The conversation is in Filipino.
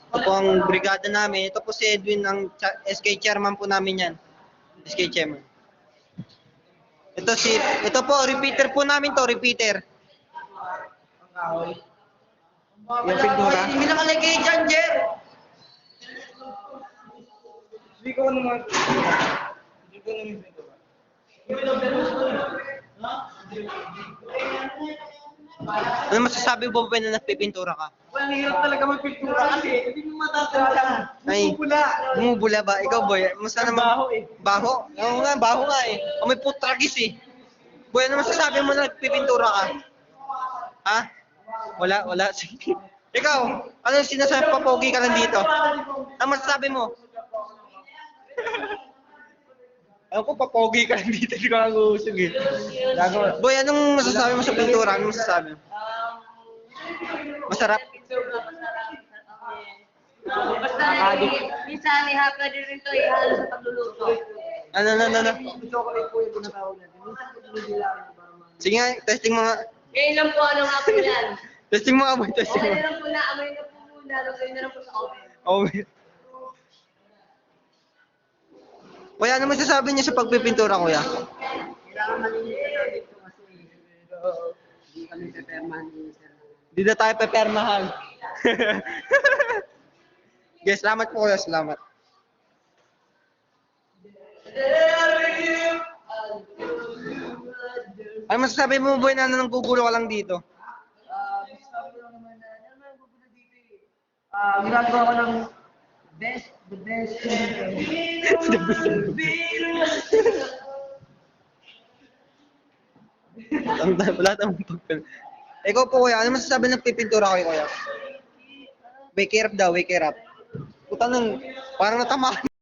Ito po ang brigada namin. Ito po si Edwin, ang SK chairman po namin yan. SK chairman. Ito po, repeater po namin to, repeater. Yung figura. Hindi nakalagay dyan, Jer. Hindi ko naman. Ano masasabi mo ba na nagpipintura ka? Well, hirap talaga magpintura kasi hindi mo matatanda. Bumubula ba? Ikaw, boy, musta naman? Baho eh. Baho? Oo nga, baho nga eh. O may putragis eh. Boy, ano masasabi mo na nagpipintura ka? Ha? Wala. Sige. Ikaw, ano sinasabi, papogi ka lang dito? Ano masasabi mo? Ako po, papogi ka lang dito. Hindi ko lang uusog eh. Boy, anong masasabi mo sa pintura? Anong masasabi mo? Masarap? Basta minsan ihaka din rin ito ihalo sa pagluluto. Ano? Chocolate po yung tinatawag natin. Minsan ko dinidilaan mo para Sige nga, testing mo nga. Ngayon lang po ano nga po yan. Testing mo nga, boy. Testing Okay mo. na lang po na, amoy na po muna. Lagay na lang po sa oven. Oh, kuya, ano masasabi niya sa pagpipintura, kuya? kailangan maliliit na dito kasi hindi kami peperman ni sir. Di na tayo pepermahan. Guys, salamat po, kuya. Salamat. Ano masasabi mo, boy, na nanggugulo ka lang dito? Sabi ko lang naman na, ano naman gugulo dito eh. Ginagawa ko ng the best. Wala tayong pagpil. Ikaw po, kuya, ano masasabi ng pipintura ko, kuya? Wake her up daw, wake her up. Puta nang, parang natamaan.